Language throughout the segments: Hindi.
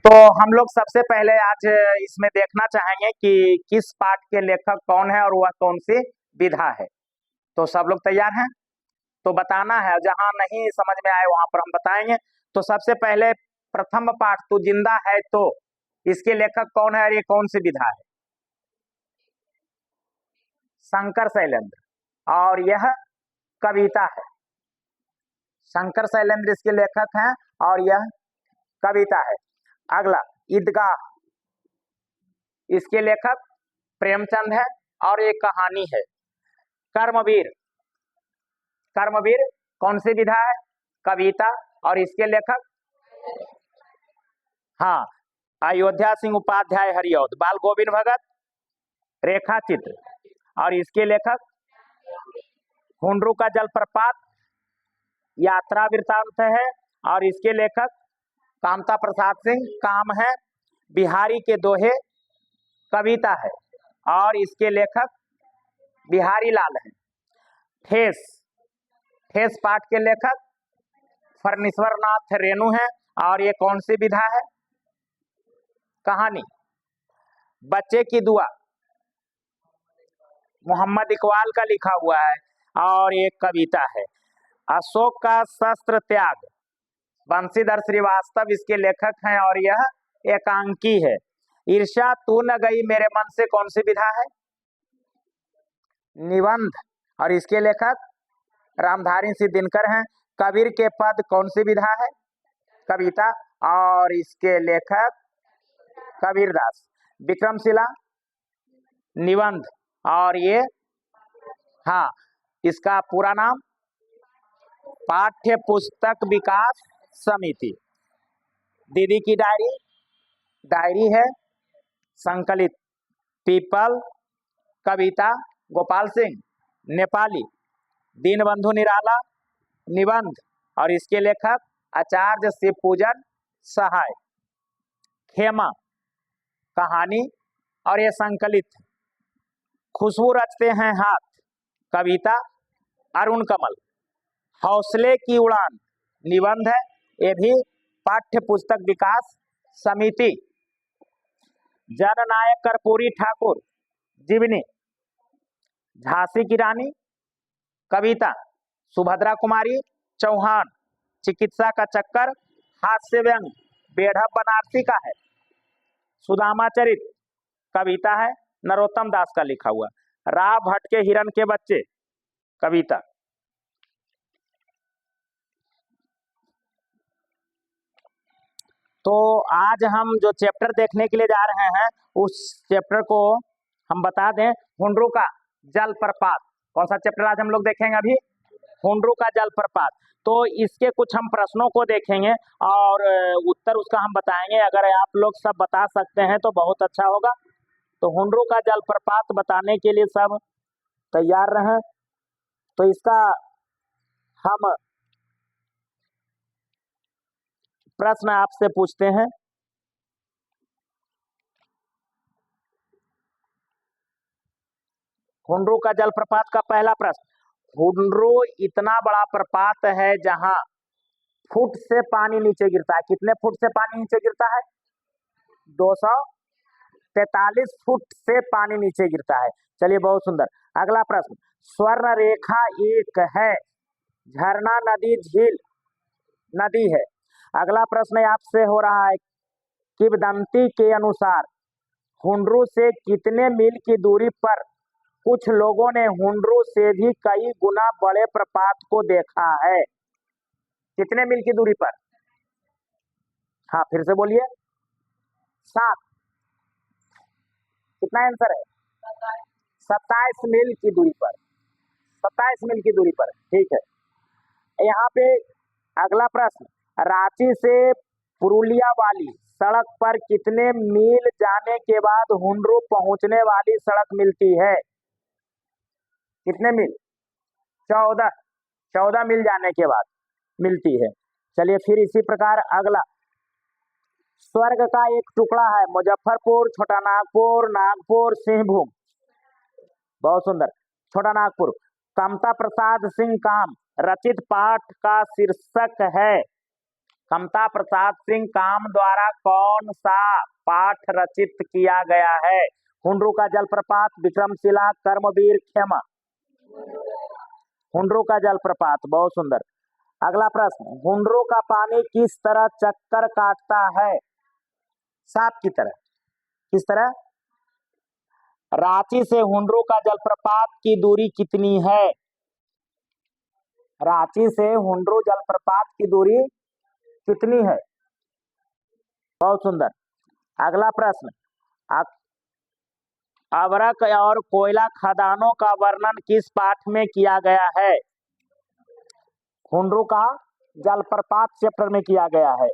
तो हम लोग सबसे पहले आज इसमें देखना चाहेंगे कि किस पाठ के लेखक कौन है और वह कौन सी विधा है। तो सब लोग तैयार हैं? तो बताना है, जहां नहीं समझ में आए वहां पर हम बताएंगे। तो सबसे पहले प्रथम पाठ तू जिंदा है तो इसके लेखक कौन है और ये कौन सी विधा है? शंकर शैलेंद्र। और यह कविता है। शंकर शैलेंद्र इसके लेखक हैं और यह कविता है। अगला ईदगाह, इसके लेखक प्रेमचंद है और एक कहानी है। कर्मवीर, कर्मवीर कौन सी विधा है? कविता। और इसके लेखक हाँ अयोध्या सिंह उपाध्याय हरिऔध। बाल गोविंद भगत रेखा चित्र। और इसके लेखक हुंडरू का जलप्रपात यात्रा वृतांत है। और इसके लेखक कामता प्रसाद सिंह काम है। बिहारी के दोहे कविता है और इसके लेखक बिहारी लाल है। ठेस, ठेस पाठ के लेखक फर्नीश्वर नाथ रेणु है और ये कौन सी विधा है? कहानी। बच्चे की दुआ मोहम्मद इकबाल का लिखा हुआ है और एक कविता है। अशोक का शस्त्र त्याग बंशीधर श्रीवास्तव इसके लेखक हैं और यह एकांकी है। ईर्ष्या तू न गई मेरे मन से कौन सी विधा है? निबंध। और इसके लेखक रामधारी सिंह दिनकर हैं। कबीर के पद कौन सी विधा है? कविता। और इसके लेखक कबीरदास। विक्रमशिला निबंध। और ये हाँ इसका पूरा नाम पाठ्य पुस्तक विकास समिति। दीदी की डायरी, डायरी है। संकलित पीपल कविता गोपाल सिंह नेपाली। दीनबंधु निराला निबंध। और इसके लेखक आचार्य शिवपूजन सहाय। खेमा कहानी और ये संकलित। खुशबू रचते हैं हाथ कविता अरुण कमल। हौसले की उड़ान निबंध है, ये भी पाठ्य पुस्तक विकास समिति। जननायक कर्पूरी ठाकुर जीवनी। झांसी की रानी कविता। सुभद्रा कुमारी चौहान चिकित्सा का चक्कर हास्य व्यंग बेढ़ा बनारसी का है। सुदामा चरित कविता है, नरोत्तम दास का लिखा हुआ। राव भट्ट के हिरण के बच्चे कविता। तो आज हम जो चैप्टर देखने के लिए जा रहे हैं उस चैप्टर को हम बता दें। हुंडरू का जलप्रपात, कौन सा चैप्टर आज हम लोग देखेंगे? अभी हुंडरू का जलप्रपात। तो इसके कुछ हम प्रश्नों को देखेंगे और उत्तर उसका हम बताएंगे। अगर आप लोग सब बता सकते हैं तो बहुत अच्छा होगा। तो हुंडरू का जलप्रपात बताने के लिए सब तैयार रहें। तो इसका हम प्रश्न आपसे पूछते हैं। हुंडरू का जलप्रपात का पहला प्रश्न, हुंडरू इतना बड़ा प्रपात है जहां फुट से पानी नीचे गिरता है। कितने फुट से पानी नीचे गिरता है? 243 फुट से पानी नीचे गिरता है। चलिए बहुत सुंदर। अगला प्रश्न, स्वर्ण रेखा एक है, झरना नदी झील नदी है। अगला प्रश्न आपसे हो रहा है, किंवदंती के अनुसार हुंडरू से कितने मील की दूरी पर कुछ लोगों ने हुंडरू से भी कई गुना बड़े प्रपात को देखा है? कितने मील की दूरी पर? हाँ फिर से बोलिए। 7। कितना आंसर है? 27 मील की दूरी पर। 27 मील की दूरी पर, ठीक है। यहाँ पे अगला प्रश्न, रांची से पुरुलिया वाली सड़क पर कितने मील जाने के बाद हुंडरू पहुंचने वाली सड़क मिलती है? कितने मील? 14 मील जाने के बाद मिलती है। चलिए फिर इसी प्रकार अगला, स्वर्ग का एक टुकड़ा है, मुजफ्फरपुर, छोटा नागपुर, नागपुर, सिंहभूम। बहुत सुंदर। छोटा नागपुर। कामता प्रसाद सिंह काम रचित पाठ का शीर्षक है समता प्रसाद सिंह काम द्वारा कौन सा पाठ रचित किया गया है? हुंड्रू का जलप्रपात, विक्रमशिला, कर्मवीर, क्षमा। हुंड्रू का जलप्रपात, बहुत सुंदर। अगला प्रश्न, हुंड्रू का पानी किस तरह चक्कर काटता है? सांप की तरह। किस तरह? रांची से हुंड्रू का जलप्रपात की दूरी कितनी है? रांची से हुंड्रू जलप्रपात की दूरी कितनी है? बहुत सुंदर। अगला प्रश्न, अवरक और कोयला खदानों का वर्णन किस पाठ में किया गया है? हुंड्रू का जलप्रपात चैप्टर में किया गया है।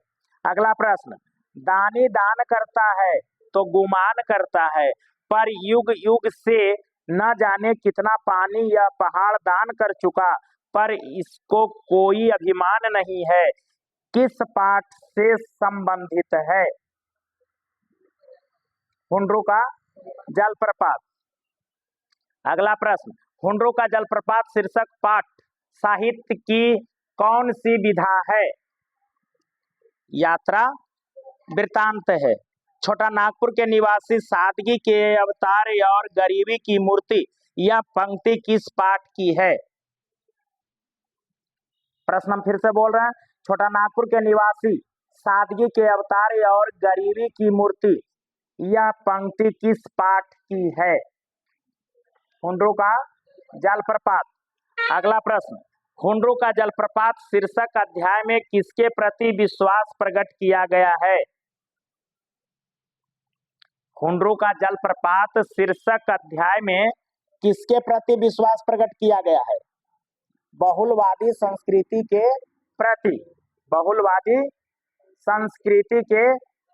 अगला प्रश्न, दानी दान करता है तो गुमान करता है, पर युग युग से न जाने कितना पानी या पहाड़ दान कर चुका, पर इसको कोई अभिमान नहीं है, किस पाठ से संबंधित है? हुंड्रू का जलप्रपात। अगला प्रश्न, हुंड्रू का जलप्रपात शीर्षक पाठ साहित्य की कौन सी विधा है? यात्रा वृत्तांत है। छोटा नागपुर के निवासी सादगी के अवतार और गरीबी की मूर्ति, यह पंक्ति किस पाठ की है? प्रश्न हम फिर से बोल रहे हैं, छोटा नागपुर के निवासी सादगी के अवतार और गरीबी की मूर्ति, यह पंक्ति किस पाठ की है? हुंड्रू का जलप्रपात। अगला प्रश्न, हुंड्रू का जलप्रपात शीर्षक अध्याय में किसके प्रति विश्वास प्रकट किया गया है? हुंड्रू का जलप्रपात शीर्षक अध्याय में किसके प्रति विश्वास प्रकट किया गया है? बहुलवादी संस्कृति के प्रति। बहुलवादी संस्कृति के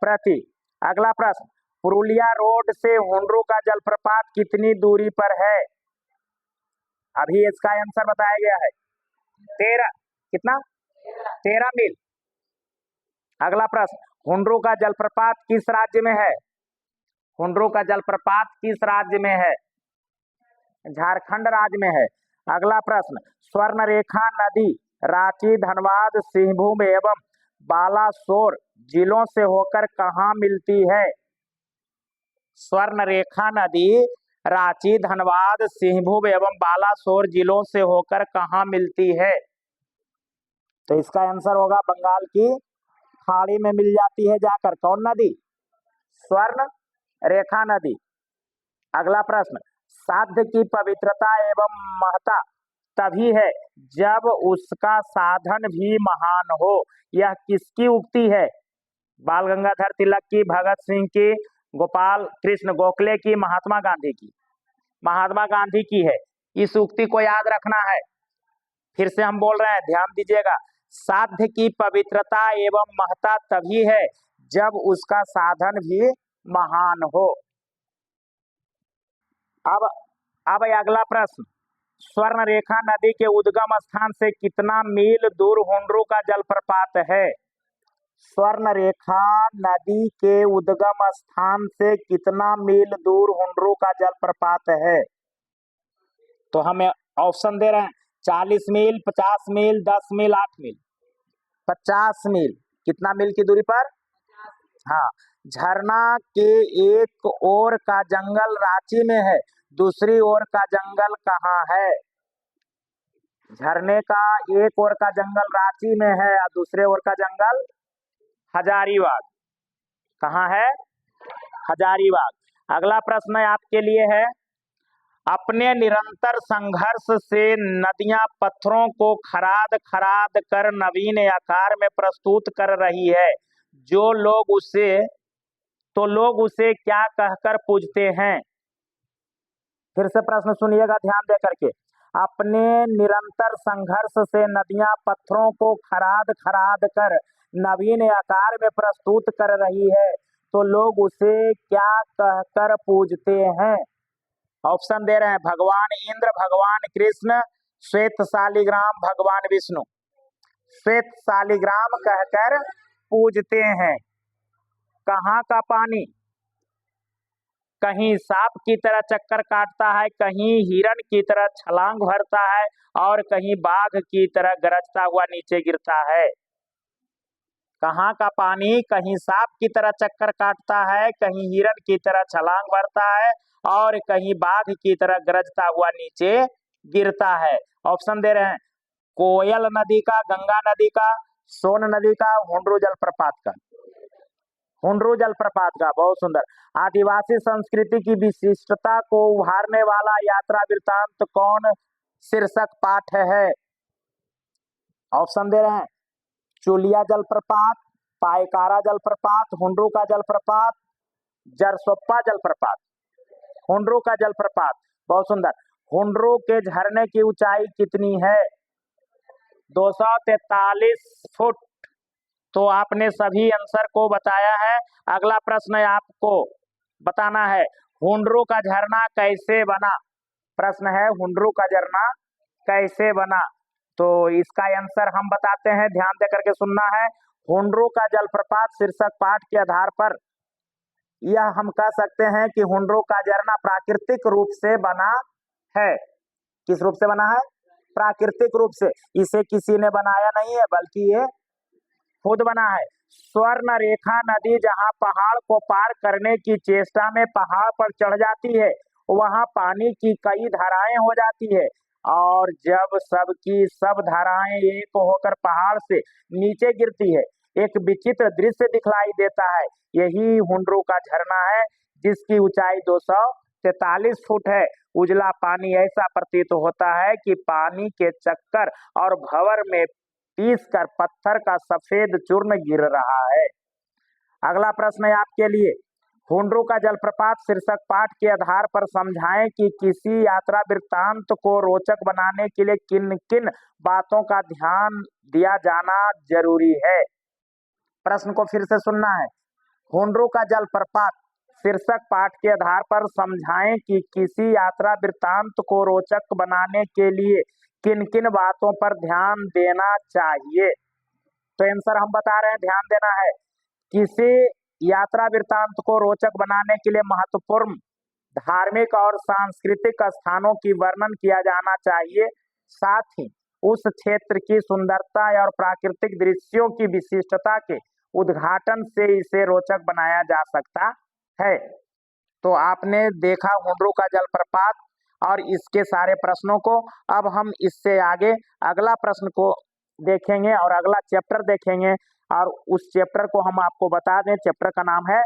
प्रति। अगला प्रश्न, पुरुलिया रोड से हुंड्रू का जलप्रपात कितनी दूरी पर है? अभी इसका आंसर बताया गया है 13। कितना? 13 मील। अगला प्रश्न, हुंड्रू का जलप्रपात किस राज्य में है? हुंड्रू का जलप्रपात किस राज्य में है? झारखंड राज्य में है। अगला प्रश्न, स्वर्णरेखा नदी रांची, धनबाद, सिंहभूम एवं बालासोर जिलों से होकर कहाँ मिलती है? स्वर्णरेखा नदी रांची, धनबाद, सिंहभूम एवं बालासोर जिलों से होकर कहाँ मिलती है? तो इसका आंसर होगा बंगाल की खाड़ी में मिल जाती है जाकर। कौन नदी? स्वर्ण रेखा नदी। अगला प्रश्न, साध्य की पवित्रता एवं महत्ता तभी है जब उसका साधन भी महान हो, यह किसकी उक्ति है? बाल गंगाधर तिलक की, भगत सिंह की, गोपाल कृष्ण गोखले की, महात्मा गांधी की? महात्मा गांधी की है। इस उक्ति को याद रखना है। फिर से हम बोल रहे हैं, ध्यान दीजिएगा, साध्य की पवित्रता एवं महत्ता तभी है जब उसका साधन भी महान हो। अब अगला प्रश्न, स्वर्णरेखा नदी के उद्गम स्थान से कितना मील दूर हुंड्रू का जलप्रपात है? स्वर्णरेखा नदी के उद्गम स्थान से कितना मील दूर हुंड्रू का जलप्रपात है? तो हमें ऑप्शन दे रहे हैं 40 मील, 50 मील, 10 मील, 8 मील। 50 मील। कितना मील की दूरी पर? हाँ। झरना के एक ओर का जंगल रांची में है, दूसरी ओर का जंगल कहाँ है? झरने का एक ओर का जंगल रांची में है और दूसरे ओर का जंगल हजारीबाग। कहाँ है? हजारीबाग। अगला प्रश्न आपके लिए है, अपने निरंतर संघर्ष से नदियां पत्थरों को खराद खराद कर नवीन आकार में प्रस्तुत कर रही है, जो लोग उसे क्या कहकर पूजते हैं? फिर से प्रश्न सुनिएगा ध्यान दे करके। अपने निरंतर संघर्ष से नदियां पत्थरों को खराद खराद कर नवीन आकार में प्रस्तुत कर रही है, तो लोग उसे क्या कहकर पूजते हैं? ऑप्शन दे रहे हैं, भगवान इंद्र, भगवान कृष्ण, श्वेत शालिग्राम, भगवान विष्णु। श्वेत शालिग्राम कहकर पूजते हैं। कहाँ का पानी? कहीं सांप की तरह चक्कर काटता है, कहीं हिरण की तरह छलांग भरता है और कहीं बाघ की तरह गरजता हुआ नीचे गिरता है। कहाँ का पानी कहीं सांप की तरह चक्कर काटता है, कहीं हिरण की तरह छलांग भरता है और कहीं बाघ की तरह गरजता हुआ नीचे गिरता है। ऑप्शन दे रहे हैं, कोयल नदी का, गंगा नदी का, सोन नदी का, हुंडरू जलप्रपात का। हुंडरू जलप्रपात का, बहुत सुंदर। आदिवासी संस्कृति की विशिष्टता को उभारने वाला यात्रा वृत्तांत कौन शीर्षक पाठ है? ऑप्शन दे रहे हैं, चुलिया जलप्रपात, पायकारा जलप्रपात, हुंडरू का जलप्रपात, जरसोप्पा जलप्रपात। हुंडरू का जलप्रपात, बहुत सुंदर। हुंडरू के झरने की ऊंचाई कितनी है? 243 फुट। तो आपने सभी आंसर को बताया है। अगला प्रश्न आपको बताना है, हुंडरू का झरना कैसे बना? प्रश्न है, हुंडरू का झरना कैसे बना? तो इसका आंसर हम बताते हैं, ध्यान देकर के सुनना है। हुंडरू का जलप्रपात शीर्षक पाठ के आधार पर यह हम कह सकते हैं कि हुंडरू का झरना प्राकृतिक रूप से बना है। किस रूप से बना है? प्राकृतिक रूप से। इसे किसी ने बनाया नहीं है, बल्कि ये खुद बना है। स्वर्ण रेखा नदी जहां पहाड़ को पार करने की चेष्टा में पहाड़ पर चढ़ जाती है, वहां पानी की कई धाराएं हो जाती है और जब सबकी सब धाराएं एक होकर पहाड़ से नीचे गिरती है, एक विचित्र दृश्य दिखलाई देता है। यही हुंडरू का झरना है, जिसकी ऊंचाई 243 फुट है। उजला पानी ऐसा प्रतीत होता है कि पानी के चक्कर और भंवर में पीस कर पत्थर का सफेद चूर्ण गिर रहा है। अगला प्रश्न है आपके लिए, हुंडरू का जलप्रपात शीर्षक पाठ के आधार पर समझाएं कि किसी यात्रा वृत्तांत को रोचक बनाने के लिए किन किन बातों का ध्यान दिया जाना जरूरी है। प्रश्न को फिर से सुनना है, हुंडरू का जलप्रपात शीर्षक पाठ के आधार पर समझाएं कि किसी यात्रा वृत्तांत को रोचक बनाने के लिए किन किन बातों पर ध्यान देना चाहिए। तो आंसर हम बता रहे हैं, ध्यान देना है। किसी यात्रा वृत्तांत को रोचक बनाने के लिए महत्वपूर्ण धार्मिक और सांस्कृतिक स्थानों की वर्णन किया जाना चाहिए। साथ ही उस क्षेत्र की सुंदरता और प्राकृतिक दृश्यों की विशिष्टता के उद्घाटन से इसे रोचक बनाया जा सकता है। तो आपने देखा हुंडरू का जलप्रपात और इसके सारे प्रश्नों को। अब हम इससे आगे अगला प्रश्न को देखेंगे और अगला चैप्टर देखेंगे, और उस चैप्टर को हम आपको बता दें, चैप्टर का नाम है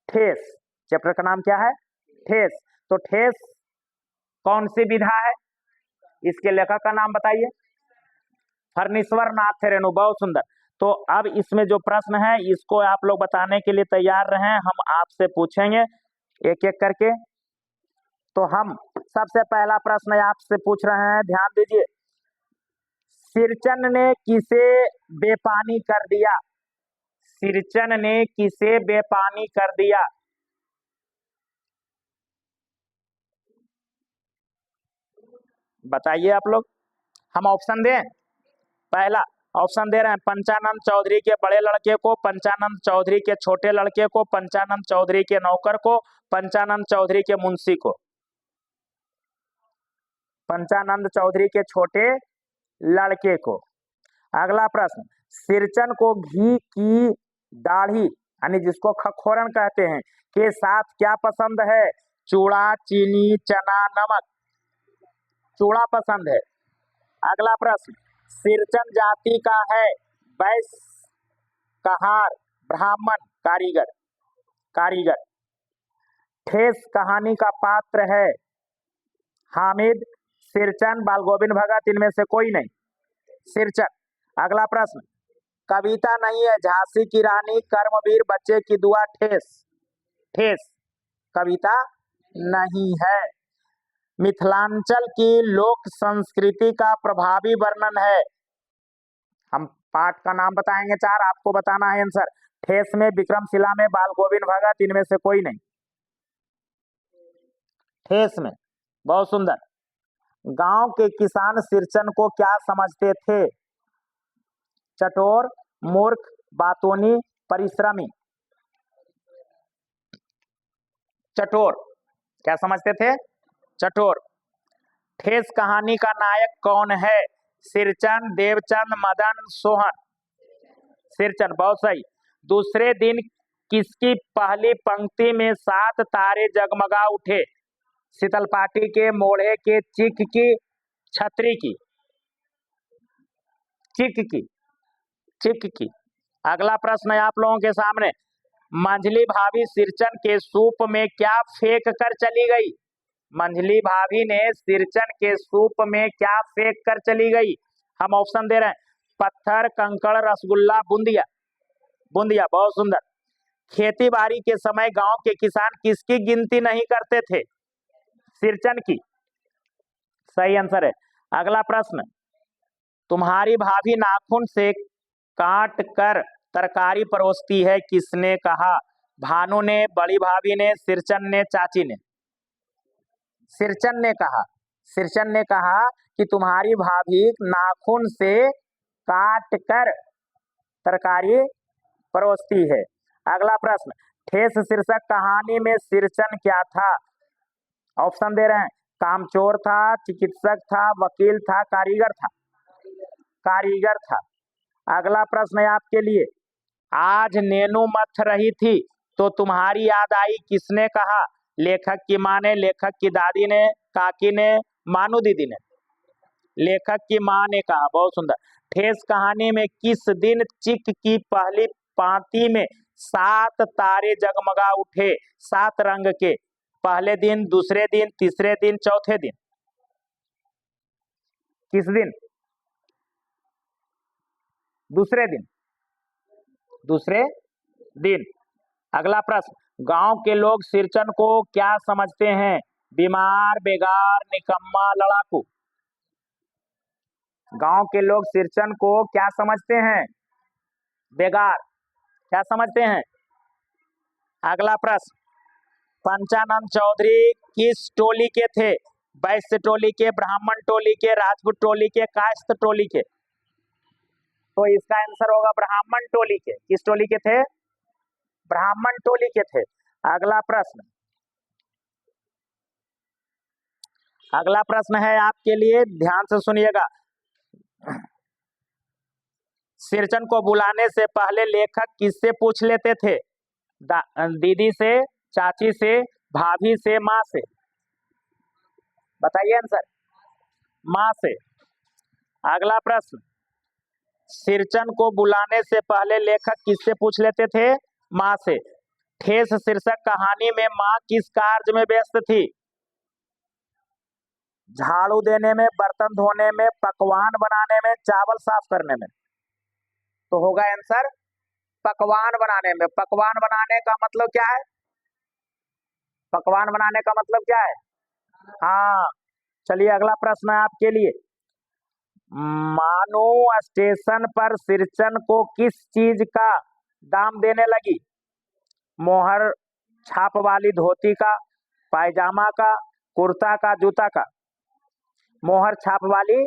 ठेस। चैप्टर का नाम क्या है? ठेस। तो ठेस कौन सी विधा है? इसके लेखक का नाम बताइए। फणीश्वर नाथ रेणु, बहुत सुंदर। तो अब इसमें जो प्रश्न है इसको आप लोग बताने के लिए तैयार रहें, हम आपसे पूछेंगे एक एक करके। तो हम सबसे पहला प्रश्न आपसे पूछ रहे हैं, ध्यान दीजिए। सिरचन ने किसे बेपानी कर दिया? सिरचन ने किसे बेपानी कर दिया? बताइए आप लोग। हम ऑप्शन दें? पहला ऑप्शन दे रहे हैं, पंचानंद चौधरी के बड़े लड़के को, पंचानंद चौधरी के छोटे लड़के को, पंचानंद चौधरी के नौकर को, पंचानंद चौधरी के मुंशी को। पंचानंद चौधरी के छोटे लड़के को। अगला प्रश्न, सिरचन को घी की दाढ़ी यानी जिसको खखोरन कहते हैं के साथ क्या पसंद है? चूड़ा, चीनी, चना, नमक। चूड़ा पसंद है। अगला प्रश्न, सिरचन जाति का है वैश्य, कहार, ब्राह्मण, कारीगर। कारीगर। ठेस कहानी का पात्र है हामिद, सिरचन, बाल गोविंद भगत, इनमें से कोई नहीं। सिरचन। अगला प्रश्न, कविता नहीं है झांसी की रानी, कर्मवीर, बच्चे की दुआ, ठेस। ठेस कविता नहीं है। मिथिलांचल की लोक संस्कृति का प्रभावी वर्णन है। हम पाठ का नाम बताएंगे चार, आपको बताना है आंसर। ठेस में, विक्रमशिला में, बाल गोविंद भगत, इनमें से कोई नहीं। ठेस में, बहुत सुंदर। गांव के किसान सिरचन को क्या समझते थे? चटोर, मूर्ख, बातूनी, परिश्रमी। चटोर। क्या समझते थे? चटोर। ठेस कहानी का नायक कौन है? सिरचन, देवचंद, मदन, सोहन। सिरचन, बहुत सही। दूसरे दिन किसकी पहली पंक्ति में 7 तारे जगमगा उठे? शीतल पाटी के, मोढ़े के, चिक की, छतरी की? चिक की, चिक की। अगला प्रश्न है आप लोगों के सामने, मंझली भाभी सिरचन के सूप में क्या फेंक कर चली गई? मंझली भाभी ने सिरचन के सूप में क्या फेंक कर चली गई? हम ऑप्शन दे रहे हैं, पत्थर, कंकड़, रसगुल्ला, बूंदिया। बूंदिया, बहुत सुंदर। खेती बाड़ी के समय गांव के किसान किसकी गिनती नहीं करते थे? सिरचन की, सही आंसर है। अगला प्रश्न, तुम्हारी भाभी नाखून से काट कर तरकारी परोसती है, किसने कहा? भानु ने, बड़ी भाभी ने, सिरचन ने, चाची ने? सिरचन ने कहा। सिरचन ने कहा कि तुम्हारी भाभी नाखून से काट कर तरकारी परोसती है। अगला प्रश्न, ठेस शीर्षक कहानी में सिरचन क्या था? ऑप्शन दे रहे हैं, कामचोर था, चिकित्सक था, वकील था, कारीगर था? कारीगर था। अगला प्रश्न है आपके लिए, आज नेनू मथ रही थी तो तुम्हारी याद आई, किसने कहा? लेखक की मां ने, लेखक की दादी ने, काकी ने, मानू दीदी ने? लेखक की मां ने कहा, बहुत सुंदर। ठेस कहानी में किस दिन चिक की पहली पांति में 7 तारे जगमगा उठे, 7 रंग के? पहले दिन, दूसरे दिन, तीसरे दिन, चौथे दिन? किस दिन? दूसरे दिन, दूसरे दिन। अगला प्रश्न, गांव के लोग सिरचन को क्या समझते हैं? बीमार, बेगार, निकम्मा, लड़ाकू? गांव के लोग सिरचन को क्या समझते हैं? बेगार। क्या समझते हैं? अगला प्रश्न, पंचानंद चौधरी किस टोली के थे? वैश्य टोली के, ब्राह्मण टोली के, राजपूत टोली के, कायस्थ टोली के? तो इसका आंसर होगा ब्राह्मण टोली के। किस टोली के थे? ब्राह्मण टोली के थे। अगला प्रश्न, अगला प्रश्न है आपके लिए, ध्यान से सुनिएगा। सिरचन को बुलाने से पहले लेखक किससे पूछ लेते थे? दीदी से, चाची से, भाभी से, माँ से? बताइए आंसर। माँ से। अगला प्रश्न, सिरचन को बुलाने से पहले लेखक किससे पूछ लेते थे? माँ से। ठेस शीर्षक कहानी में माँ किस कार्य में व्यस्त थी? झाड़ू देने में, बर्तन धोने में, पकवान बनाने में, चावल साफ करने में? तो होगा आंसर पकवान बनाने में। पकवान बनाने का मतलब क्या है? पकवान बनाने का मतलब क्या है? हाँ। चलिए अगला प्रश्न है आपके लिए, मानो स्टेशन पर सिरचन को किस चीज का दाम देने लगी? मोहर छाप वाली धोती का, पायजामा का, कुर्ता का, जूता का? मोहर छाप वाली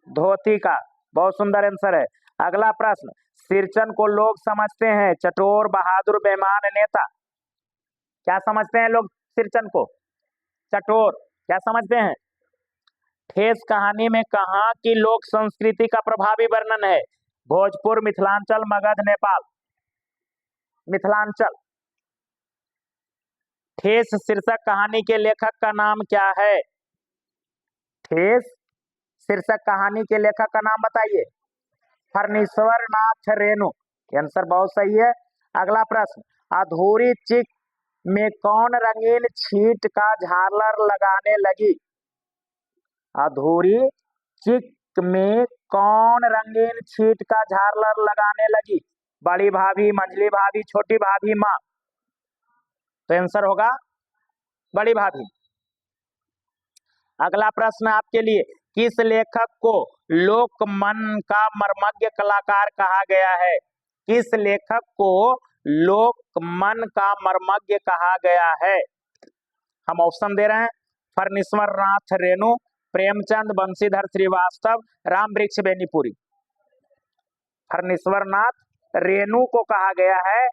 धोती का, बहुत सुंदर आंसर है। अगला प्रश्न, सिरचन को लोग समझते हैं चटोर, बहादुर, बेईमान, नेता? क्या समझते हैं लोग सिरचन को? चटोर। क्या समझते हैं? ठेस कहानी में कहाँ की लोक संस्कृति का प्रभावी वर्णन है? भोजपुर, मिथिलांचल, मगध, नेपाल? मिथिलांचल। ठेस शीर्षक कहानी के लेखक का नाम क्या है? ठेस शीर्षक कहानी के लेखक का नाम बताइए। फणीश्वर नाथ रेणु। आंसर बहुत सही है। अगला प्रश्न, अधूरी चिक में कौन रंगीन छींट का झालर लगाने लगी? अधूरी चिक में कौन रंगीन छींट का झालर लगाने लगी? बड़ी भाभी, मंझली भाभी, छोटी भाभी, माँ? तो आंसर होगा बड़ी भाभी। अगला प्रश्न आपके लिए, किस लेखक को लोकमन का मर्मज्ञ कलाकार कहा गया है? किस लेखक को लोकमन का मर्मज्ञ कहा गया है? हम ऑप्शन दे रहे हैं, फणीश्वर नाथ रेणु, प्रेमचंद, बंशीधर श्रीवास्तव, राम वृक्ष बेनीपुरी? फणीश्वर नाथ रेणु को कहा गया है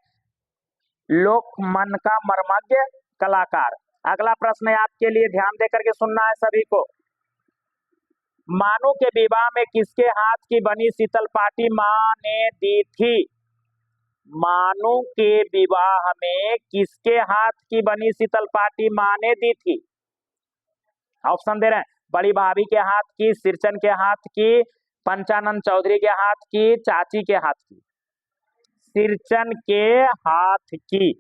लोकमन का मर्मज्ञ कलाकार। अगला प्रश्न है आपके लिए, ध्यान देकर के सुनना है सभी को। मानू के विवाह में किसके हाथ की बनी शीतल पाटी मां ने दी थी? मानू के विवाह में किसके हाथ की बनी शीतल पाटी माँ ने दी थी? ऑप्शन दे रहे हैं, बड़ी भाभी के हाथ की, सिरचन के हाथ की, पंचानंद चौधरी के हाथ की, चाची के हाथ की। सिरचन के हाथ की।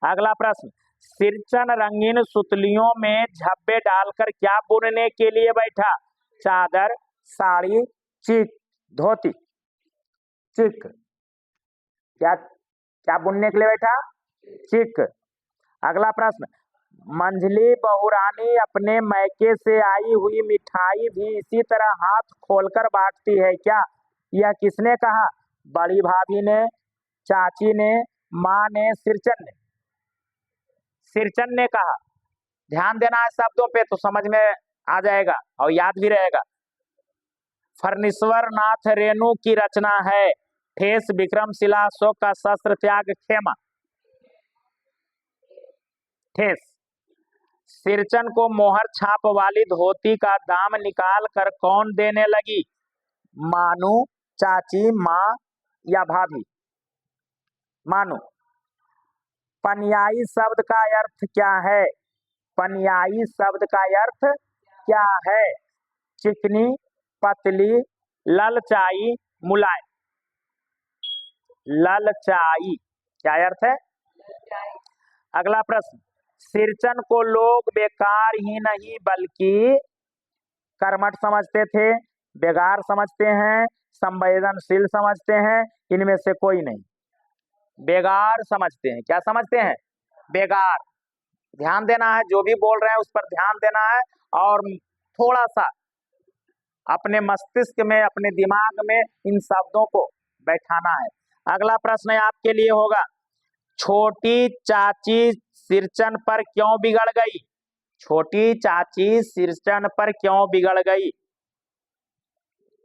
अगला प्रश्न, सिरचन रंगीन सुतलियों में झब्बे डालकर क्या बुनने के लिए बैठा? चादर, साड़ी, चिक, धोती। चिक। क्या क्या बुनने के लिए बैठा? चिक। अगला प्रश्न, मंझली बहुरानी अपने मैके से आई हुई मिठाई भी इसी तरह हाथ खोलकर बांटती है क्या? यह किसने कहा? बड़ी भाभी ने, चाची ने, माँ ने, सिरचन ने? सिरचन ने कहा। ध्यान देना है शब्दों पे तो समझ में आ जाएगा और याद भी रहेगा। फर्नीश्वर नाथ रेणु की रचना है। ठेस, विक्रमशिला, अशोक का शस्त्र त्याग, खेमा। ठेस। सिरचन को मोहर छाप वाली धोती का दाम निकाल कर कौन देने लगी? मानू, चाची, माँ या भाभी? मानू। पनियाई शब्द का अर्थ क्या है? पनियाई शब्द का अर्थ क्या है? चिकनी, पतली, ललचाई, मुलायम। ललचाई। क्या अर्थ है? अगला प्रश्न, सिरचन को लोग बेकार ही नहीं बल्कि कर्मठ समझते थे, बेगार समझते हैं, संवेदनशील समझते हैं, इनमें से कोई नहीं। बेगार समझते हैं। क्या समझते हैं? बेगार। ध्यान देना है, जो भी बोल रहे हैं उस पर ध्यान देना है और थोड़ा सा अपने मस्तिष्क में, अपने दिमाग में इन शब्दों को बैठाना है। अगला प्रश्न आपके लिए होगा, छोटी चाची सिरचन पर क्यों बिगड़ गई? छोटी चाची सिरचन पर क्यों बिगड़ गई?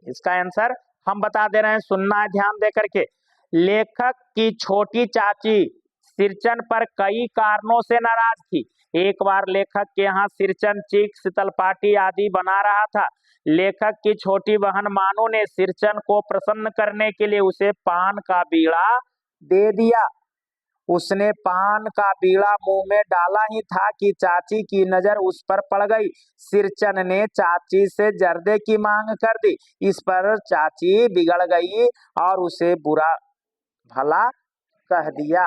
इसका आंसर हम बता दे रहे हैं, सुनना है ध्यान दे करके। लेखक की छोटी चाची सिरचन पर कई कारणों से नाराज थी। एक बार लेखक के यहाँ सिरचन चीक, शीतल पाटी आदि बना रहा था। लेखक की छोटी बहन मानू ने सिरचन को प्रसन्न करने के लिए उसे पान का बीड़ा दे दिया। उसने पान का बीड़ा मुंह में डाला ही था कि चाची की नजर उस पर पड़ गई। सिरचन ने चाची से जर्दे की मांग कर दी। इस पर चाची बिगड़ गई और उसे बुरा भला कह दिया।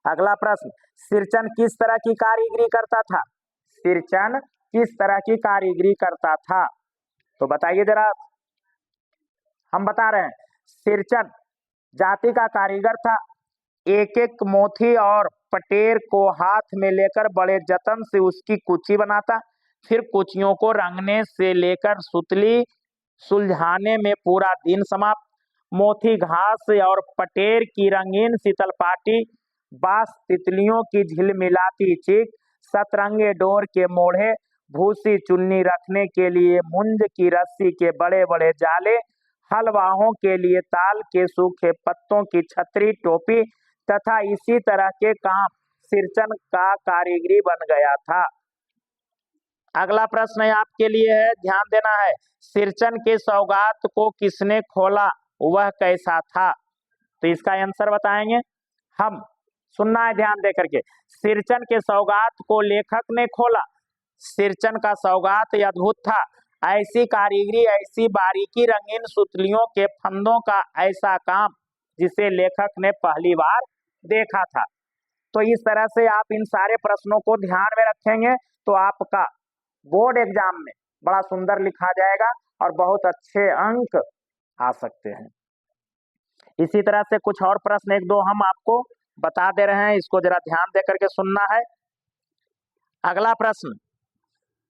अगला प्रश्न, सिरचन किस तरह की कारीगरी करता था? सिरचन किस तरह की कारीगरी करता था? तो बताइए जरा। हम बता रहे हैं, सिरचन जाति का कारीगर था। एक एक मोती और पटेर को हाथ में लेकर बड़े जतन से उसकी कुची बनाता। फिर कुचियों को रंगने से लेकर सुतली सुलझाने में पूरा दिन समाप्त। मोती घास और पटेर की रंगीन शीतल पाटी, बांस तितलियों की झिलमिलाती चीख, सतरंगे डोर के मोढ़े, भूसी चुन्नी रखने के लिए मुंज की रस्सी के बड़े बड़े जाले, हलवाहों के लिए ताल के सूखे पत्तों की छतरी टोपी तथा इसी तरह के काम सिरचन का कारीगरी बन गया था। अगला प्रश्न है आपके लिए है, ध्यान देना है। सिरचन के सौगात को किसने खोला? वह कैसा था? तो इसका आंसर बताएंगे हम। सुनना है ध्यान दे करके। सिरचन के सौगात को लेखक ने खोला। सिरचन का सौगात अद्भुत था। ऐसी कारीगरी, ऐसी बारीकी, रंगीन सुतलियों के फंदों का ऐसा काम जिसे लेखक ने पहली बार देखा था। तो इस तरह से आप इन सारे प्रश्नों को ध्यान में रखेंगे तो आपका बोर्ड एग्जाम में बड़ा सुंदर लिखा जाएगा और बहुत अच्छे अंक आ सकते हैं। इसी तरह से कुछ और प्रश्न एक दो हम आपको बता दे रहे हैं, इसको जरा ध्यान दे करके सुनना है। अगला प्रश्न,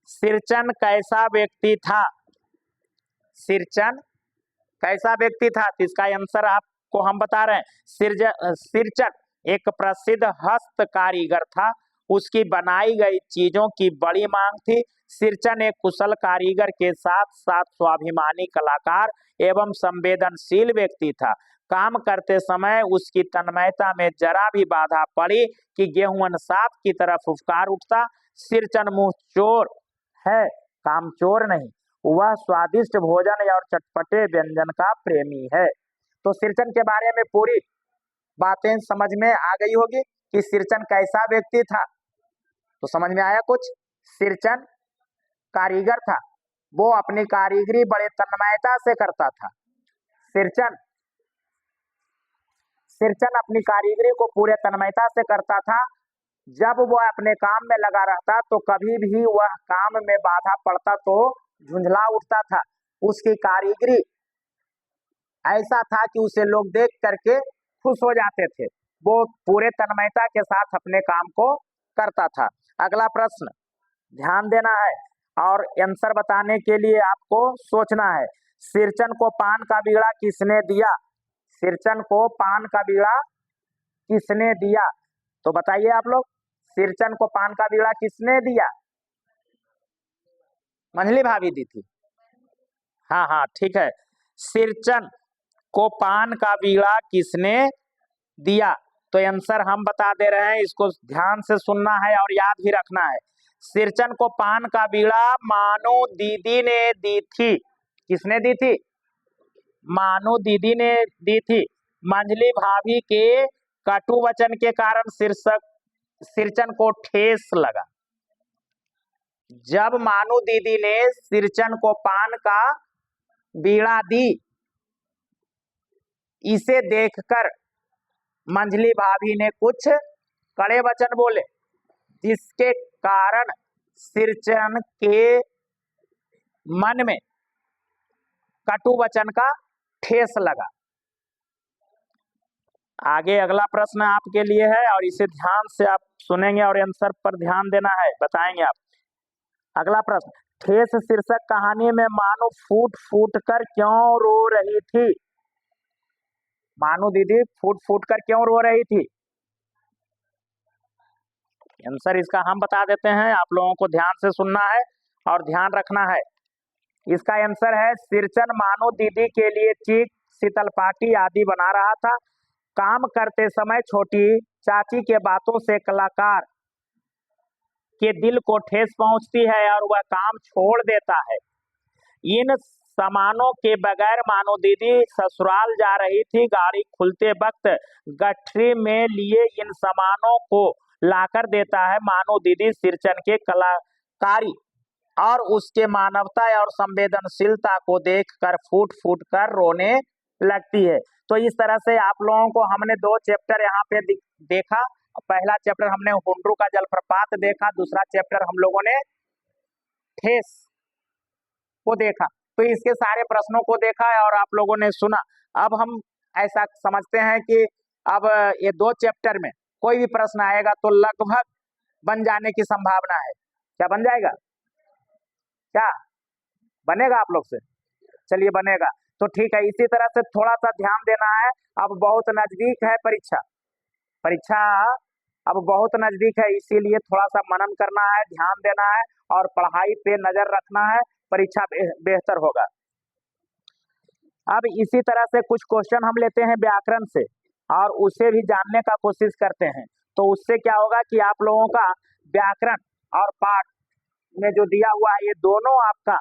सिरचन कैसा व्यक्ति था? सिरचन कैसा व्यक्ति था? तो इसका आंसर आपको हम बता रहे हैं। सिरचन एक प्रसिद्ध हस्त कारीगर था। उसकी बनाई गई चीजों की बड़ी मांग थी। सिरचन एक कुशल कारीगर के साथ साथ स्वाभिमानी कलाकार एवं संवेदनशील व्यक्ति था। काम करते समय उसकी तन्मयता में जरा भी बाधा पड़ी कि गेहूं सांप की तरह फुफकार उठता। सिरचन मुंह चोर है, कामचोर नहीं। वह स्वादिष्ट भोजन और चटपटे व्यंजन का प्रेमी है। तो सिरचन के बारे में पूरी बातें समझ में आ गई होगी कि सिरचन कैसा व्यक्ति था। तो समझ में आया कुछ। सिरचन कारीगर था, वो अपनी कारीगरी बड़े तन्मयता से करता था। सिरचन अपनी कारीगरी को पूरे तन्मयता से करता था। जब वह अपने काम में लगा रहता तो कभी भी वह काम में बाधा पड़ता तो झुंझला उठता था। उसकी कारीगरी ऐसा था कि उसे लोग देख करके खुश हो जाते थे। वो पूरे तन्मयता के साथ अपने काम को करता था। अगला प्रश्न ध्यान देना है और आंसर बताने के लिए आपको सोचना है। सिरचन को पान का बीड़ा किसने दिया? सिरचन को पान का बीड़ा किसने दिया? तो बताइए आप लोग, सिरचन को पान का बीड़ा किसने दिया? मंझली भाभी दी थी। हाँ हाँ ठीक है। सिरचन को पान का बीड़ा किसने दिया? तो आंसर हम बता दे रहे हैं, इसको ध्यान से सुनना है और याद भी रखना है। सिरचन को पान का बीड़ा मानो दीदी ने दी थी। किसने दी थी? मानो दीदी ने दी थी। मंझली भाभी के कटु वचन के कारण सिरचन को ठेस लगा। जब मानो दीदी ने सिरचन को पान का बीड़ा दी, इसे देखकर मंझली भाभी ने कुछ कड़े वचन बोले, जिसके कारण सिरचन के मन में कटु वचन का ठेस लगा। आगे अगला प्रश्न आपके लिए है और इसे ध्यान से आप सुनेंगे और आंसर पर ध्यान देना है, बताएंगे आप। अगला प्रश्न, ठेस शीर्षक कहानी में मानो फूट फूट कर क्यों रो रही थी? मानो दीदी फूट फूट कर क्यों रो रही थी? आंसर इसका हम बता देते हैं, आप लोगों को ध्यान से सुनना है और ध्यान रखना है। इसका आंसर है, सिरचन मानो दीदी के लिए चीक, शीतलपाटी आदि बना रहा था। काम करते समय छोटी चाची के बातों से कलाकार के दिल को ठेस पहुंचती है और वह काम छोड़ देता है। इन सामानों के बगैर मानो दीदी ससुराल जा रही थी। गाड़ी खुलते वक्त गठरी में लिए इन सामानों को लाकर देता है। मानो दीदी सिरचन के कलाकारी और उसके मानवता और संवेदनशीलता को देखकर फूट फूट कर रोने लगती है। तो इस तरह से आप लोगों को हमने 2 चैप्टर यहाँ पे देखा। पहला चैप्टर हमने हुंड्रू का जलप्रपात देखा, दूसरा चैप्टर हम लोगों ने ठेस को देखा। तो इसके सारे प्रश्नों को देखा है और आप लोगों ने सुना। अब हम ऐसा समझते हैं कि अब ये 2 चैप्टर में कोई भी प्रश्न आएगा तो लगभग बन जाने की संभावना है। क्या बन जाएगा? क्या बनेगा आप लोग से? चलिए बनेगा तो ठीक है। इसी तरह से थोड़ा सा ध्यान देना है, अब बहुत नजदीक है परीक्षा अब बहुत नजदीक है, इसीलिए थोड़ा सा मनन करना है, ध्यान देना है और पढ़ाई पे नजर रखना है, परीक्षा बेहतर होगा। अब इसी तरह से कुछ क्वेश्चन हम लेते हैं व्याकरण से और उसे भी जानने का कोशिश करते हैं। तो उससे क्या होगा कि आप लोगों का व्याकरण और पाठ में जो दिया हुआ है ये दोनों आपका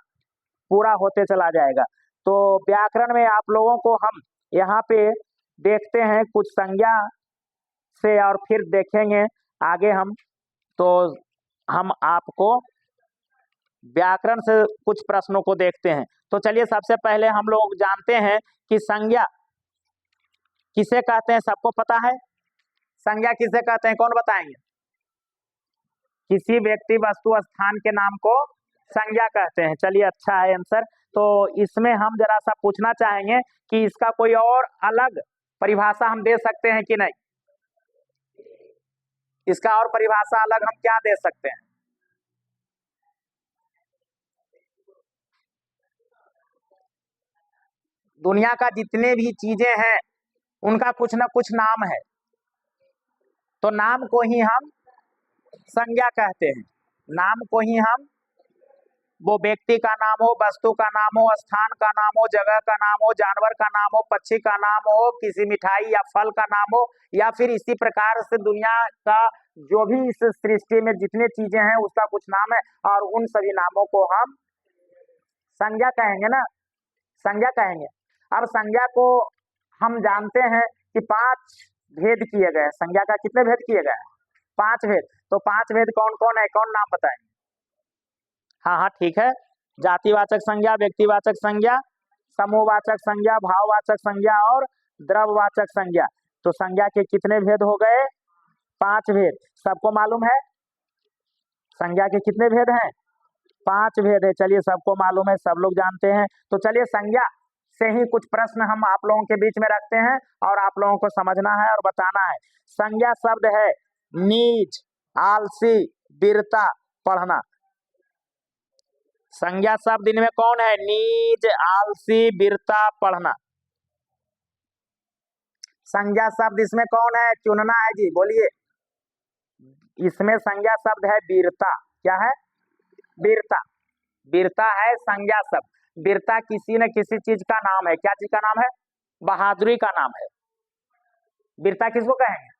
पूरा होते चला जाएगा। तो व्याकरण में आप लोगों को हम यहाँ पे देखते हैं कुछ संज्ञा से और फिर देखेंगे आगे हम। तो हम आपको व्याकरण से कुछ प्रश्नों को देखते हैं। तो चलिए सबसे पहले हम लोग जानते हैं कि संज्ञा किसे कहते हैं, सबको पता है? संज्ञा किसे कहते हैं, कौन बताएंगे? किसी व्यक्ति वस्तु स्थान के नाम को संज्ञा कहते हैं। चलिए अच्छा है आंसर। तो इसमें हम जरा सा पूछना चाहेंगे कि इसका कोई और अलग परिभाषा हम दे सकते हैं कि नहीं? इसका और परिभाषा अलग हम क्या दे सकते हैं? दुनिया का जितने भी चीजें हैं उनका कुछ ना कुछ नाम है, तो नाम को ही हम संज्ञा कहते हैं। नाम को ही हम, वो व्यक्ति का नाम हो, वस्तु का नाम हो, स्थान का नाम हो, जगह का नाम हो, जानवर का नाम हो, पक्षी का नाम हो, किसी मिठाई या फल का नाम हो, या फिर इसी प्रकार से दुनिया का जो भी इस सृष्टि में जितने चीजें हैं उसका कुछ नाम है और उन सभी नामों को हम संज्ञा कहेंगे ना, संज्ञा कहेंगे। अब संज्ञा को हम जानते हैं कि 5 भेद किए गए हैं। संज्ञा का कितने भेद किए गए हैं? 5 भेद। तो 5 भेद कौन कौन है, कौन नाम बताएंगे? हाँ हाँ ठीक है। जातिवाचक संज्ञा, व्यक्तिवाचक संज्ञा, समूहवाचक संज्ञा, भाववाचक संज्ञा और द्रव्यवाचक संज्ञा। तो संज्ञा के कितने भेद हो गए? 5 भेद। सबको मालूम है संज्ञा के कितने भेद हैं? 5 भेद है। चलिए सबको मालूम है, सब लोग जानते हैं। तो चलिए संज्ञा से ही कुछ प्रश्न हम आप लोगों के बीच में रखते हैं और आप लोगों को समझना है और बताना है। संज्ञा शब्द है नीच, आलसी, बीरता, पढ़ना। संज्ञा शब्द इनमें कौन है? नीच, आलसी, बीरता, पढ़ना। संज्ञा शब्द इसमें कौन है? चुनना है जी, बोलिए। इसमें संज्ञा शब्द है वीरता। क्या है? वीरता। वीरता है संज्ञा शब्द। वीरता किसी न किसी चीज का नाम है। क्या चीज का नाम है? बहादुरी का नाम है। वीरता किसको कहेंगे?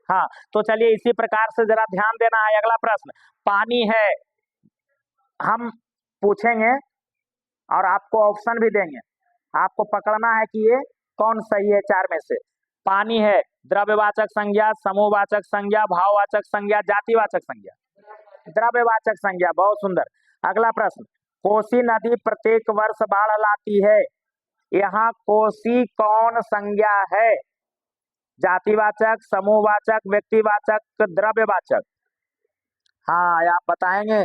हाँ, तो चलिए इसी प्रकार से जरा ध्यान देना है। अगला प्रश्न, पानी है, हम पूछेंगे और आपको ऑप्शन भी देंगे। आपको पकड़ना है कि ये कौन सही है 4 में से। पानी है द्रव्यवाचक संज्ञा, समूहवाचक संज्ञा, भाववाचक संज्ञा, जातिवाचक संज्ञा। द्रव्यवाचक संज्ञा, बहुत सुंदर। अगला प्रश्न, कोसी नदी प्रत्येक वर्ष बाढ़ लाती है, यहाँ कोसी कौन संज्ञा है? जातिवाचक, समूहवाचक, व्यक्तिवाचक, द्रव्यवाचक। हाँ, आप बताएंगे।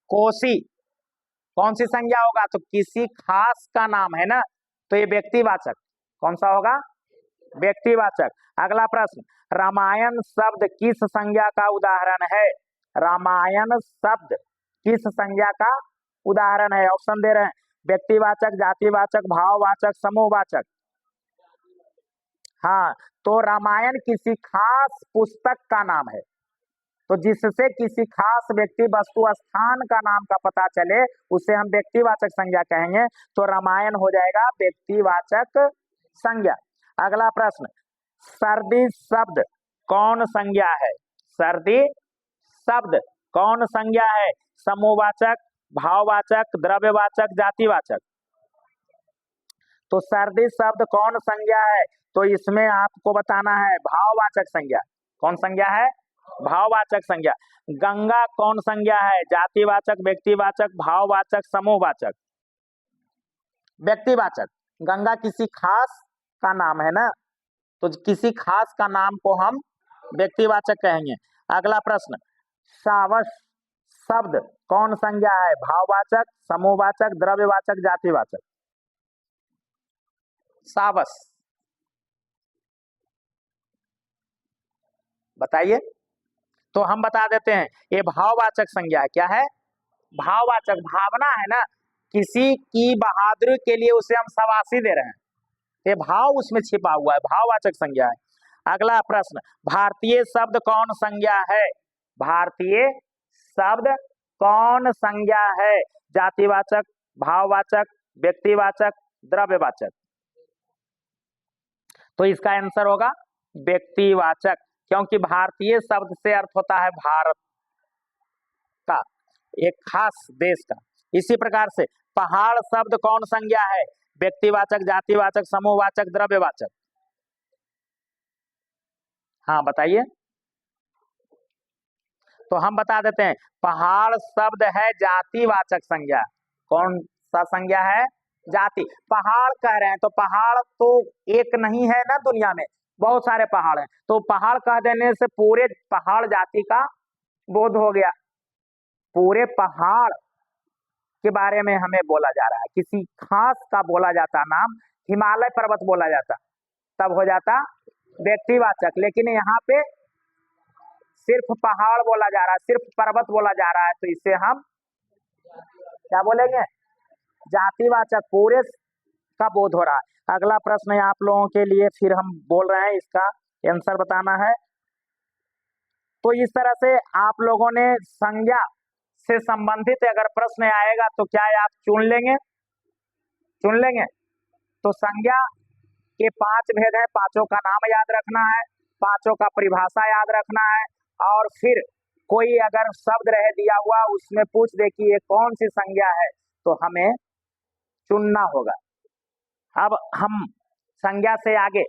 कोसी कौन सी संज्ञा होगा? तो किसी खास का नाम है ना, तो ये व्यक्तिवाचक। कौन सा होगा? व्यक्तिवाचक। अगला प्रश्न, रामायण शब्द किस संज्ञा का उदाहरण है? रामायण शब्द किस संज्ञा का उदाहरण है? ऑप्शन दे रहे हैं, व्यक्तिवाचक, जातिवाचक, भाववाचक, समूहवाचक। हाँ, तो रामायण किसी खास पुस्तक का नाम है। तो जिससे किसी खास व्यक्ति, वस्तु, स्थान का नाम का पता चले उसे हम व्यक्तिवाचक संज्ञा कहेंगे। तो रामायण हो जाएगा व्यक्तिवाचक संज्ञा। अगला प्रश्न, सर्दी शब्द कौन संज्ञा है? सर्दी शब्द कौन संज्ञा है? समूहवाचक, भाववाचक, द्रव्यवाचक, जातिवाचक। तो सर्दी शब्द कौन संज्ञा है? तो इसमें आपको बताना है भाववाचक संज्ञा। कौन संज्ञा है? भाववाचक संज्ञा। गंगा कौन संज्ञा है? जातिवाचक, व्यक्तिवाचक, भाववाचक, समूहवाचक। व्यक्तिवाचक। गंगा किसी खास का नाम है ना, तो किसी खास का नाम को हम व्यक्तिवाचक कहेंगे। अगला प्रश्न, सावस शब्द कौन संज्ञा है? भाववाचक, समूहवाचक, द्रव्यवाचक, जातिवाचक। सावस बताइए। तो हम बता देते हैं, ये भाववाचक संज्ञा है। क्या है? भाववाचक। भावना है ना, किसी की बहादुरी के लिए उसे हम शाबाशी दे रहे हैं, ये भाव उसमें छिपा हुआ है, भाववाचक संज्ञा है। अगला प्रश्न, भारतीय शब्द कौन संज्ञा है? भारतीय शब्द कौन संज्ञा है? जातिवाचक, भाववाचक, व्यक्तिवाचक, द्रव्यवाचक। तो इसका आंसर होगा व्यक्तिवाचक, क्योंकि भारतीय शब्द से अर्थ होता है भारत का, एक खास देश का। इसी प्रकार से पहाड़ शब्द कौन संज्ञा है? व्यक्तिवाचक, जातिवाचक, समूहवाचक, द्रव्यवाचक। हाँ बताइए। तो हम बता देते हैं, पहाड़ शब्द है जातिवाचक संज्ञा। कौन सा संज्ञा है? जाति। पहाड़ कह रहे हैं तो पहाड़ तो एक नहीं है ना, दुनिया में बहुत सारे पहाड़ हैं, तो पहाड़ कह देने से पूरे पहाड़ जाति का बोध हो गया। पूरे पहाड़ के बारे में हमें बोला जा रहा है, किसी खास का बोला जाता नाम, हिमालय पर्वत बोला जाता तब हो जाता व्यक्तिवाचक, लेकिन यहाँ पे सिर्फ पहाड़ बोला जा रहा है, सिर्फ पर्वत बोला जा रहा है, तो इसे हम क्या बोलेंगे? जातिवाचक। पूरे का बोध हो रहा है। अगला प्रश्न है आप लोगों के लिए, फिर हम बोल रहे हैं, इसका आंसर बताना है। तो इस तरह से आप लोगों ने संज्ञा से संबंधित अगर प्रश्न आएगा तो क्या आप चुन लेंगे? चुन लेंगे। तो संज्ञा के 5 भेद है, 5 का नाम याद रखना है, 5 का परिभाषा याद रखना है, और फिर कोई अगर शब्द रह दिया हुआ उसमें पूछ दे कि ये कौन सी संज्ञा है, तो हमें चुनना होगा। अब हम संज्ञा से आगे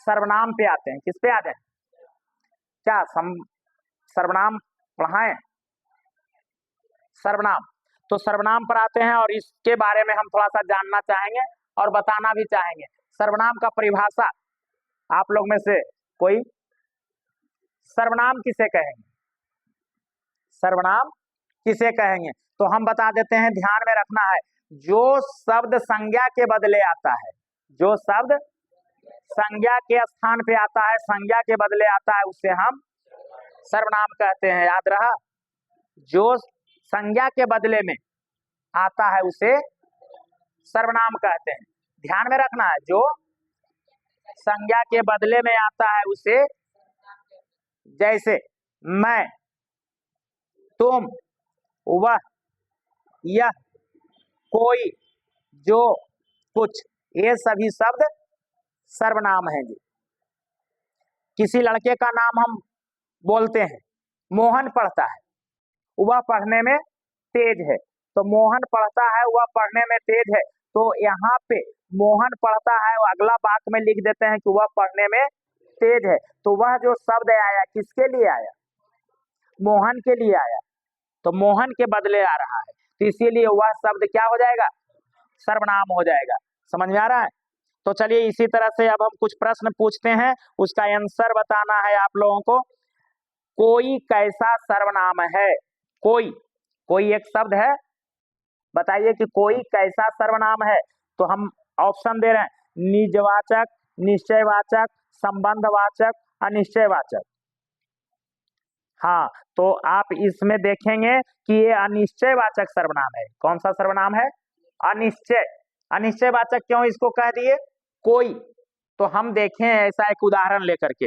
सर्वनाम पे आते हैं। किस पे आते हैं? क्या सर्वनाम पढ़ाएं? सर्वनाम। तो सर्वनाम पर आते हैं और इसके बारे में हम थोड़ा सा जानना चाहेंगे और बताना भी चाहेंगे। सर्वनाम का परिभाषा आप लोग में से कोई, सर्वनाम किसे कहेंगे? सर्वनाम किसे कहेंगे? तो हम बता देते हैं, ध्यान में रखना है, जो शब्द संज्ञा के बदले आता है, जो शब्द संज्ञा के स्थान पे आता है, संज्ञा के बदले आता है, उसे हम सर्वनाम कहते हैं। याद रहा, जो संज्ञा के बदले में आता है उसे सर्वनाम कहते हैं। ध्यान में रखना है, जो संज्ञा के बदले में आता है उसे, जैसे मैं, तुम, वह, यह, कोई, जो, कुछ, ये सभी शब्द सर्वनाम हैं जी। किसी लड़के का नाम हम बोलते हैं, मोहन पढ़ता है, वह पढ़ने में तेज है, तो मोहन पढ़ता है, वह पढ़ने में तेज है, तो यहाँ पे मोहन पढ़ता है, अगला वाक्य में लिख देते हैं कि वह पढ़ने में तेज है। तो वह जो शब्द आया किसके लिए आया? मोहन के लिए आया, तो मोहन के बदले आ रहा है, तो इसीलिए वह शब्द क्या हो जाएगा? सर्वनाम हो जाएगा। समझ में आ रहा है? तो चलिए इसी तरह से अब हम कुछ प्रश्न पूछते हैं, उसका आंसर बताना है आप लोगों को। कोई कैसा सर्वनाम है? कोई, कोई एक शब्द है, बताइए कि कोई कैसा सर्वनाम है। तो हम ऑप्शन दे रहे हैं, निजवाचक, निश्चयवाचक, संबंधवाचक, अनिश्चयवाचक। हाँ, तो आप इसमें देखेंगे कि ये अनिश्चयवाचक सर्वनाम है। कौन सा सर्वनाम है? अनिश्चय। अनिश्चयवाचक क्यों इसको कह दिए? कोई। तो हम देखें ऐसा एक उदाहरण लेकर के,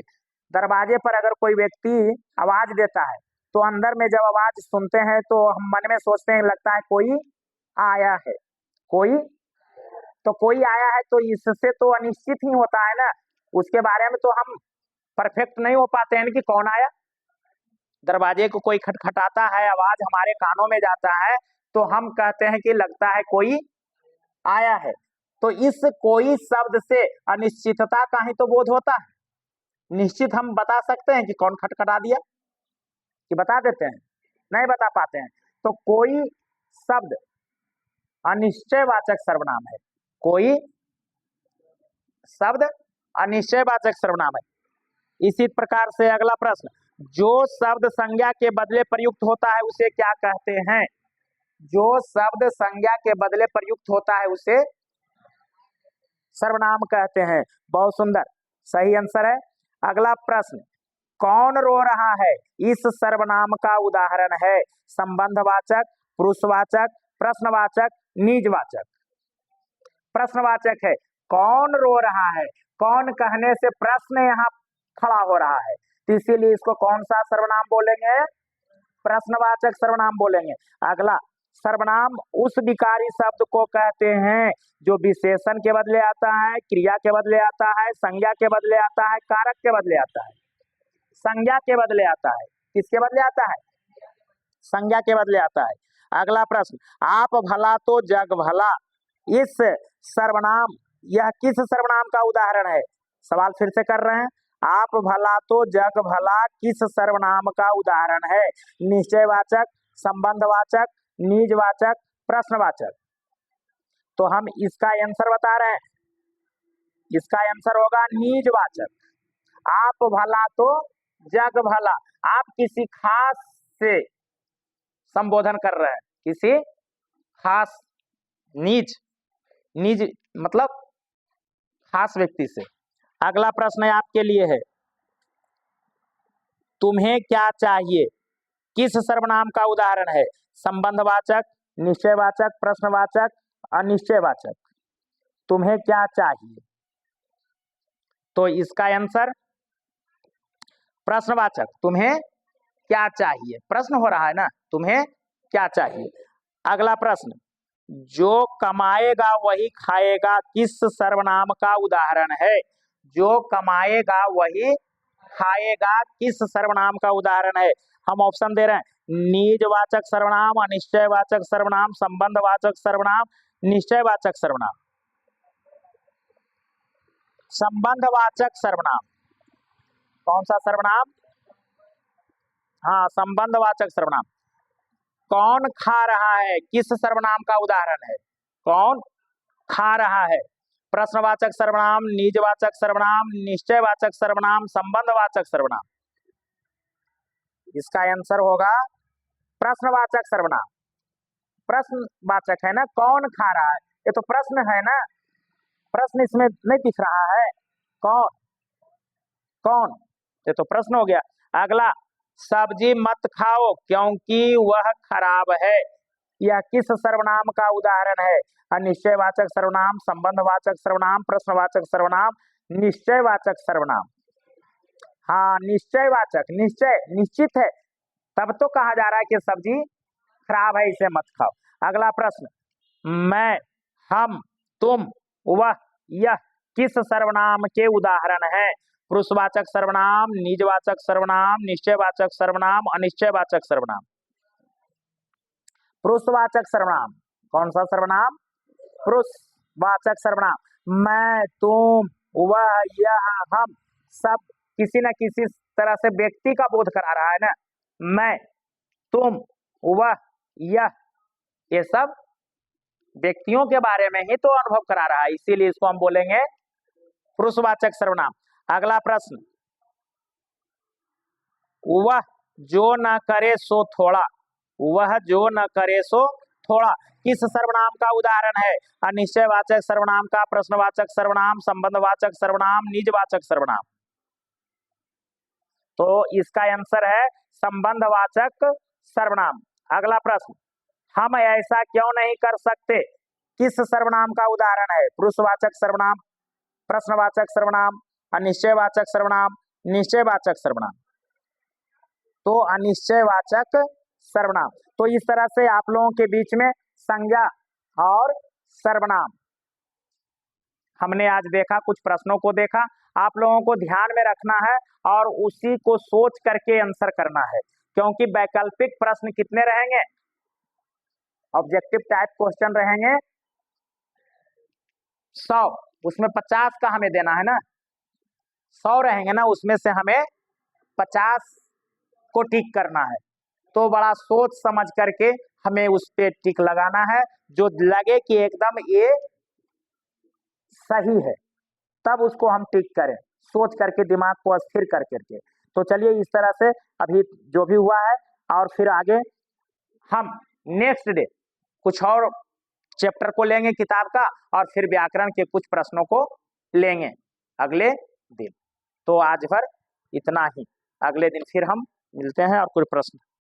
दरवाजे पर अगर कोई व्यक्ति आवाज देता है, तो अंदर में जब आवाज सुनते हैं तो हम मन में सोचते हैं, लगता है कोई आया है, कोई, तो कोई आया है, तो इससे तो अनिश्चित ही होता है ना, उसके बारे में तो हम परफेक्ट नहीं हो पाते हैं कि कौन आया। दरवाजे को कोई खटखटाता है, आवाज हमारे कानों में जाता है, तो हम कहते हैं कि लगता है कोई आया है। तो इस कोई शब्द से अनिश्चितता का ही तो बोध होता है। निश्चित हम बता सकते हैं कि कौन खटखटा दिया, कि बता देते हैं? नहीं बता पाते हैं। तो कोई शब्द अनिश्चयवाचक सर्वनाम है, कोई शब्द अनिश्चयवाचक सर्वनाम है। इसी प्रकार से अगला प्रश्न, जो शब्द संज्ञा के बदले प्रयुक्त होता है उसे क्या कहते हैं? जो शब्द संज्ञा के बदले प्रयुक्त होता है उसे सर्वनाम कहते हैं। बहुत सुंदर, सही आंसर है। अगला प्रश्न, कौन रो रहा है? इस सर्वनाम का उदाहरण है। संबंधवाचक, पुरुषवाचक, प्रश्नवाचक, निजवाचक। प्रश्नवाचक है, कौन रो रहा है, कौन कहने से प्रश्न यहाँ खड़ा हो रहा है, तो इसीलिए इसको कौन सा सर्वनाम बोलेंगे? प्रश्नवाचक सर्वनाम बोलेंगे। अगला, सर्वनाम उस विकारी शब्द को कहते हैं जो विशेषण के बदले आता है, क्रिया के बदले आता है, संज्ञा के बदले आता है, कारक के बदले आता है। संज्ञा के बदले आता है। किसके बदले आता है? संज्ञा के बदले आता है। अगला प्रश्न, आप भला तो जग भला, इस सर्वनाम, यह किस सर्वनाम का उदाहरण है? सवाल फिर से कर रहे हैं, आप भला तो जग भला किस सर्वनाम का उदाहरण है? निश्चयवाचक, संबंधवाचक, निजवाचक, प्रश्नवाचक। तो हम इसका आंसर बता रहे हैं, इसका आंसर होगा निजवाचक। आप भला तो जग भला, आप किसी खास से संबोधन कर रहे हैं, किसी खास, निज, निज मतलब खास व्यक्ति से। अगला प्रश्न आपके लिए है, तुम्हें क्या चाहिए किस सर्वनाम का उदाहरण है? संबंधवाचक, निश्चयवाचक, प्रश्नवाचक, अनिश्चयवाचक। तुम्हें क्या चाहिए, तो इसका आंसर प्रश्नवाचक। तुम्हें क्या चाहिए, प्रश्न हो रहा है ना, तुम्हें क्या चाहिए। अगला प्रश्न, जो कमाएगा वही खाएगा किस सर्वनाम का उदाहरण है? जो कमाएगा वही खाएगा किस सर्वनाम का उदाहरण है? हम ऑप्शन दे रहे हैं, निजवाचक सर्वनाम, अनिश्चयवाचक सर्वनाम, संबंधवाचक सर्वनाम, निश्चयवाचक सर्वनाम। संबंधवाचक सर्वनाम। कौन सा सर्वनाम? हाँ, संबंधवाचक सर्वनाम। कौन खा रहा है किस सर्वनाम का उदाहरण है? कौन खा रहा है? प्रश्नवाचक सर्वनाम, निजवाचक सर्वनाम, निश्चयवाचक सर्वनाम, संबंधवाचक सर्वनाम। इसका आंसर होगा प्रश्नवाचक सर्वनाम। प्रश्नवाचक है ना, कौन खा रहा है, ये तो प्रश्न है ना, प्रश्न इसमें नहीं दिख रहा है। कौन, कौन, ये तो प्रश्न हो गया। अगला, सब्जी मत खाओ क्योंकि वह खराब है, यह किस सर्वनाम का उदाहरण है? अनिश्चयवाचक सर्वनाम, संबंधवाचक सर्वनाम, प्रश्नवाचक सर्वनाम, निश्चयवाचक सर्वनाम। हाँ, निश्चयवाचक, निश्चय, निश्चित है, तब तो कहा जा रहा है कि सब्जी खराब है, इसे मत खाओ। अगला प्रश्न, मैं, हम, तुम, वह, यह किस सर्वनाम के उदाहरण हैं? पुरुषवाचक सर्वनाम, निजवाचक सर्वनाम, निश्चयवाचक सर्वनाम, अनिश्चयवाचक सर्वनाम। पुरुषवाचक सर्वनाम, कौन सा सर्वनाम? पुरुषवाचक सर्वनाम। मैं, तुम, वह, यह, हम, सब किसी न किसी तरह से व्यक्ति का बोध करा रहा है ना। मैं, तुम, वह, यह, ये सब व्यक्तियों के बारे में ही तो अनुभव करा रहा है, इसीलिए इसको हम बोलेंगे पुरुषवाचक सर्वनाम। अगला प्रश्न, वह जो न करे सो थोड़ा, वह जो न करे सो थोड़ा किस सर्वनाम का उदाहरण है? अनिश्चयवाचक सर्वनाम का, प्रश्नवाचक सर्वनाम, संबंधवाचक सर्वनाम, निजवाचक सर्वनाम। तो इसका आंसर है संबंधवाचक सर्वनाम। अगला प्रश्न, हम ऐसा क्यों नहीं कर सकते किस सर्वनाम का उदाहरण है? पुरुषवाचक सर्वनाम, प्रश्नवाचक सर्वनाम, अनिश्चयवाचक सर्वनाम, निश्चयवाचक सर्वनाम। तो अनिश्चयवाचक सर्वनाम। तो इस तरह से आप लोगों के बीच में संज्ञा और सर्वनाम हमने आज देखा, कुछ प्रश्नों को देखा, आप लोगों को ध्यान में रखना है और उसी को सोच करके आंसर करना है, क्योंकि वैकल्पिक प्रश्न कितने रहेंगे? ऑब्जेक्टिव टाइप क्वेश्चन रहेंगे 100, उसमें 50 का हमें देना है ना, 100 रहेंगे ना, उसमें से हमें 50 को टिक करना है। तो बड़ा सोच समझ करके हमें उस पे टिक लगाना है, जो लगे कि एकदम ये सही है, तब उसको हम टिक करें, सोच करके, दिमाग को स्थिर कर करके। तो चलिए, इस तरह से अभी जो भी हुआ है, और फिर आगे हम नेक्स्ट डे कुछ और चैप्टर को लेंगे किताब का, और फिर व्याकरण के कुछ प्रश्नों को लेंगे अगले दिन। तो आज भर इतना ही, अगले दिन फिर हम मिलते हैं और कुछ प्रश्न